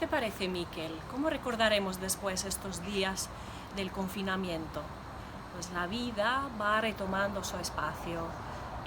te parece, Miquel? ¿Cómo recordaremos después estos días del confinamiento? Pues la vida va retomando su espacio.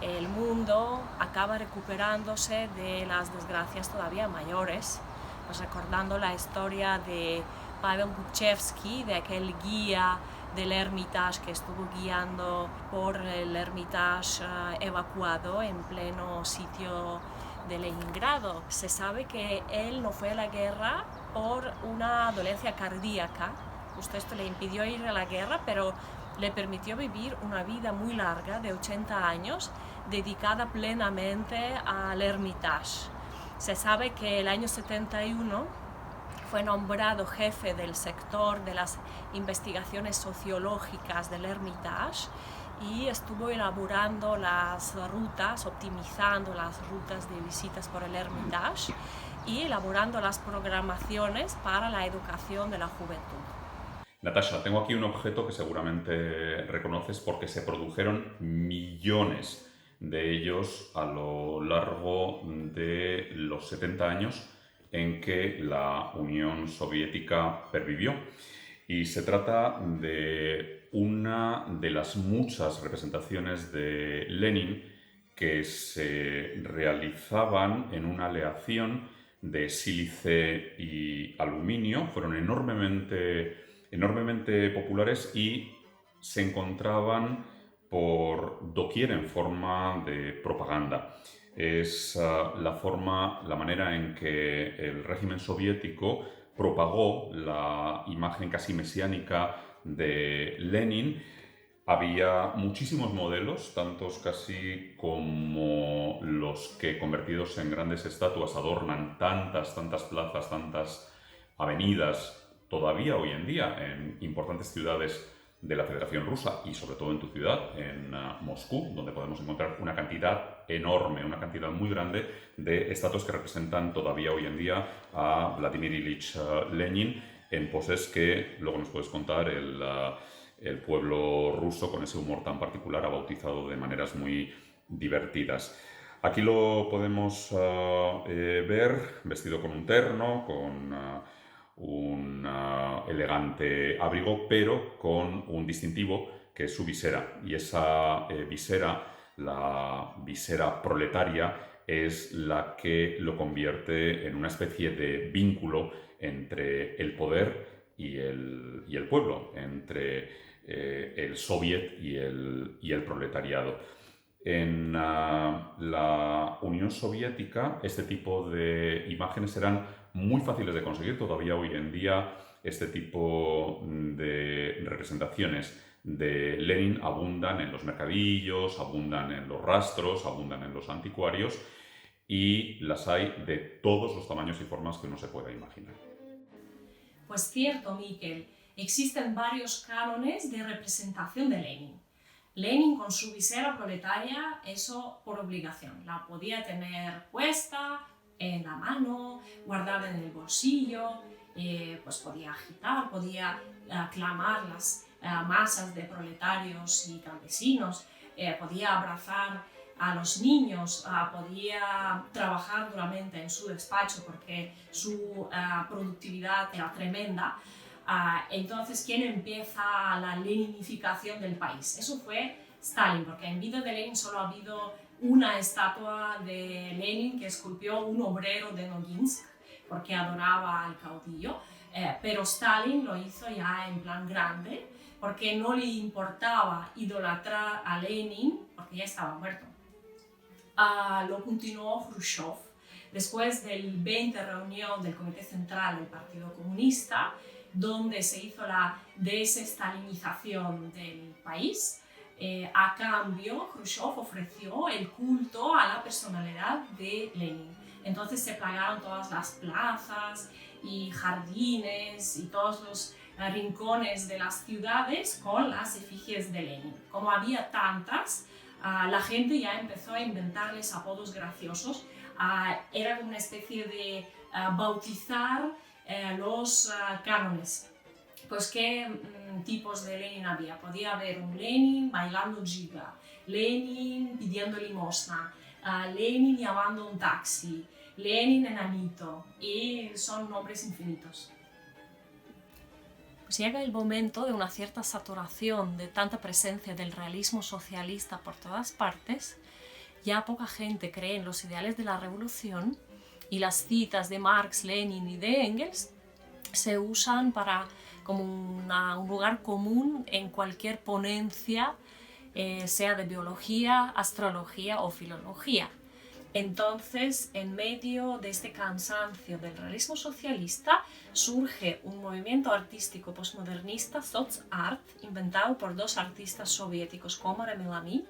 El mundo acaba recuperándose de las desgracias todavía mayores, pues recordando la historia de Pavel Buchevsky, de aquel guía del Hermitage que estuvo guiando por el Hermitage evacuado en pleno sitio de Leningrado. Se sabe que él no fue a la guerra por una dolencia cardíaca. Justo esto le impidió ir a la guerra, pero le permitió vivir una vida muy larga, de 80 años, dedicada plenamente al Hermitage. Se sabe que el año 71 fue nombrado jefe del sector de las investigaciones sociológicas del Hermitage y estuvo elaborando las rutas, optimizando las rutas de visitas por el Hermitage y elaborando las programaciones para la educación de la juventud. Natasha, tengo aquí un objeto que seguramente reconoces porque se produjeron millones de ellos a lo largo de los 70 años en que la Unión Soviética pervivió. Y se trata de una de las muchas representaciones de Lenin que se realizaban en una aleación de sílice y aluminio. Fueron enormemente populares y se encontraban por doquier en forma de propaganda. Es la manera en que el régimen soviético propagó la imagen casi mesiánica de Lenin. Había muchísimos modelos, tantos casi como los que convertidos en grandes estatuas adornan tantas plazas, tantas avenidas todavía hoy en día en importantes ciudades de la Federación Rusa y sobre todo en tu ciudad, en Moscú, donde podemos encontrar una cantidad enorme, una cantidad muy grande de estatuas que representan todavía hoy en día a Vladimir Ilich Lenin en poses que luego nos puedes contar el pueblo ruso con ese humor tan particular ha bautizado de maneras muy divertidas. Aquí lo podemos ver vestido con un terno, con un elegante abrigo, pero con un distintivo que es su visera. Y esa visera, la visera proletaria, es la que lo convierte en una especie de vínculo entre el poder y el pueblo, entre el soviet y el proletariado. En la Unión Soviética este tipo de imágenes eran muy fáciles de conseguir. Todavía hoy en día este tipo de representaciones de Lenin abundan en los mercadillos, abundan en los rastros, abundan en los anticuarios y las hay de todos los tamaños y formas que uno se pueda imaginar. Pues cierto, Miquel, existen varios cánones de representación de Lenin. Lenin con su visera proletaria, eso por obligación, la podía tener puesta en la mano, guardada en el bolsillo, pues podía agitar, podía aclamar las masas de proletarios y campesinos, podía abrazar a los niños, podía trabajar duramente en su despacho porque su productividad era tremenda. Entonces, ¿quién empieza la leninificación del país? Eso fue Stalin, porque en vida de Lenin solo ha habido una estatua de Lenin que esculpió un obrero de Noginsk, porque adoraba al caudillo, pero Stalin lo hizo ya en plan grande, porque no le importaba idolatrar a Lenin, porque ya estaba muerto. Lo continuó Khrushchev. Después del 20 reunión del Comité Central del Partido Comunista, donde se hizo la desestalinización del país, a cambio Khrushchev ofreció el culto a la personalidad de Lenin. Entonces se plagaron todas las plazas y jardines y todos los rincones de las ciudades con las efigies de Lenin. Como había tantas, la gente ya empezó a inventarles apodos graciosos. Era como una especie de bautizar los cánones. Pues qué tipos de Lenin había. Podía haber un Lenin bailando giga, Lenin pidiendo limosna, Lenin llamando un taxi, Lenin enanito, y son nombres infinitos. Pues llega el momento de una cierta saturación de tanta presencia del realismo socialista por todas partes. Ya poca gente cree en los ideales de la revolución y las citas de Marx, Lenin y de Engels se usan como un lugar común en cualquier ponencia, sea de biología, astrología o filología. Entonces, en medio de este cansancio del realismo socialista, surge un movimiento artístico postmodernista, Sotsart, inventado por dos artistas soviéticos, Komar y Melamid,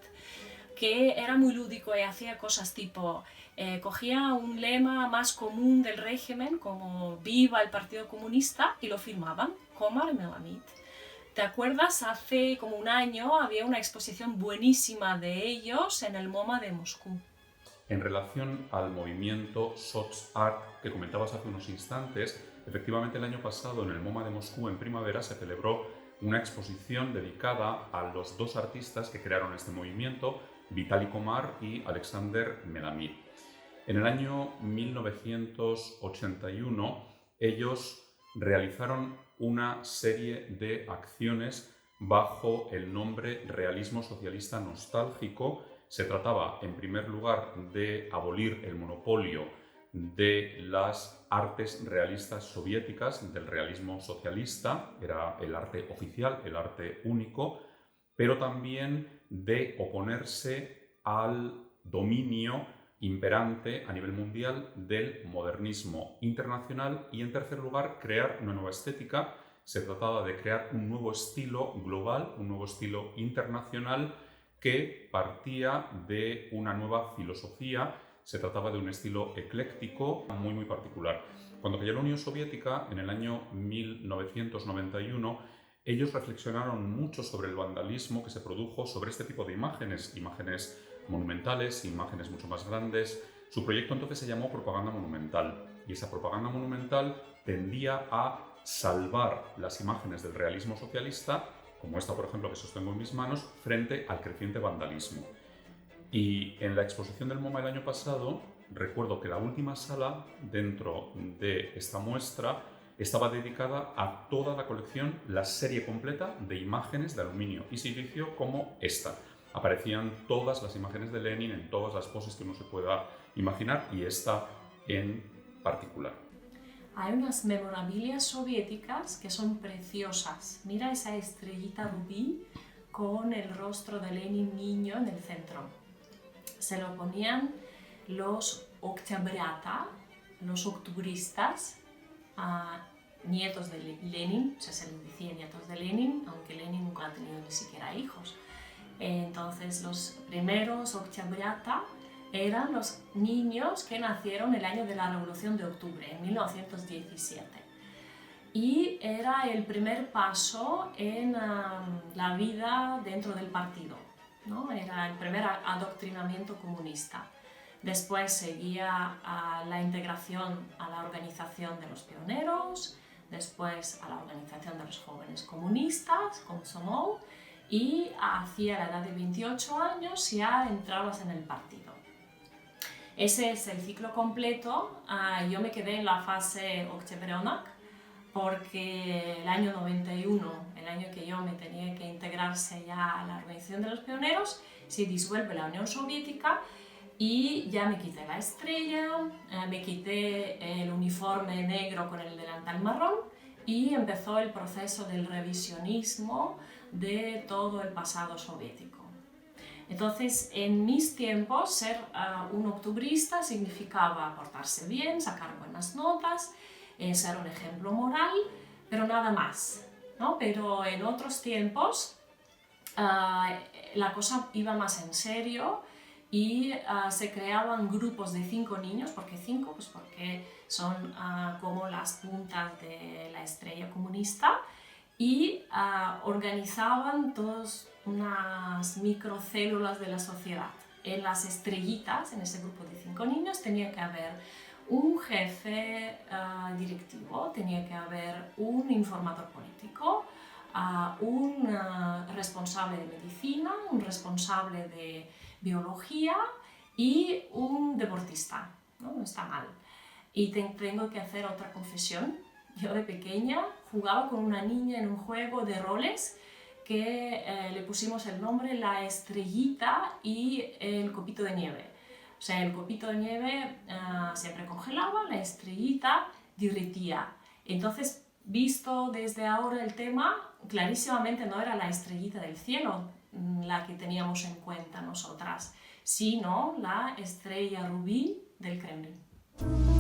que era muy lúdico y hacía cosas tipo, cogía un lema más común del régimen, como «Viva el Partido Comunista», y lo firmaban, Komar y Melamid. ¿Te acuerdas? Hace como un año había una exposición buenísima de ellos en el MoMA de Moscú. En relación al movimiento Sotsart que comentabas hace unos instantes, efectivamente el año pasado en el MoMA de Moscú en primavera se celebró una exposición dedicada a los dos artistas que crearon este movimiento, Vitaly Komar y Alexander Melamid. En el año 1981 ellos realizaron una serie de acciones bajo el nombre Realismo Socialista Nostálgico. Se trataba, en primer lugar, de abolir el monopolio de las artes realistas soviéticas, del realismo socialista, era el arte oficial, el arte único, pero también de oponerse al dominio imperante a nivel mundial del modernismo internacional y, en tercer lugar, crear una nueva estética. Se trataba de crear un nuevo estilo global, un nuevo estilo internacional que partía de una nueva filosofía. Se trataba de un estilo ecléctico muy particular. Cuando cayó la Unión Soviética, en el año 1991, ellos reflexionaron mucho sobre el vandalismo que se produjo sobre este tipo de imágenes monumentales, imágenes mucho más grandes. Su proyecto entonces se llamó Propaganda Monumental, y esa propaganda monumental tendía a salvar las imágenes del realismo socialista, como esta, por ejemplo, que sostengo en mis manos, frente al creciente vandalismo. Y en la exposición del MoMA el año pasado, recuerdo que la última sala dentro de esta muestra estaba dedicada a toda la colección, la serie completa de imágenes de aluminio y silicio como esta. Aparecían todas las imágenes de Lenin en todas las poses que uno se pueda imaginar, y esta en particular. Hay unas memorabilias soviéticas que son preciosas. Mira esa estrellita rubí con el rostro de Lenin niño en el centro. Se lo ponían los oktyabriata, los octubristas, nietos de Lenin, se les decía nietos de Lenin, aunque Lenin nunca ha tenido ni siquiera hijos. Entonces los primeros oktyabriata eran los niños que nacieron el año de la Revolución de Octubre, en 1917. Y era el primer paso en la vida dentro del partido, ¿no? Era el primer adoctrinamiento comunista. Después seguía la integración a la organización de los pioneros, después a la organización de los jóvenes comunistas, Komsomol, y hacia la edad de 28 años ya entrabas en el partido. Ese es el ciclo completo. Yo me quedé en la fase Oktyabrionak porque el año 91, el año que yo me tenía que integrarse ya a la organización de los pioneros, se disuelve la Unión Soviética y ya me quité la estrella, me quité el uniforme negro con el delantal marrón y empezó el proceso del revisionismo de todo el pasado soviético. Entonces, en mis tiempos, ser un octubrista significaba portarse bien, sacar buenas notas, ser un ejemplo moral, pero nada más, ¿no? Pero en otros tiempos la cosa iba más en serio y se creaban grupos de 5 niños. ¿Por qué 5? Pues porque son como las puntas de la estrella comunista, y organizaban todas unas microcélulas de la sociedad. En las estrellitas, en ese grupo de 5 niños, tenía que haber un jefe directivo, tenía que haber un informador político, un responsable de medicina, un responsable de biología y un deportista. ¿no? No está mal. Y tengo que hacer otra confesión. Yo de pequeña jugaba con una niña en un juego de roles que le pusimos el nombre La Estrellita y el Copito de Nieve. O sea, el copito de nieve siempre congelaba, la estrellita derretía. Entonces, visto desde ahora el tema, clarísimamente no era la estrellita del cielo la que teníamos en cuenta nosotras, sino la estrella rubí del Kremlin.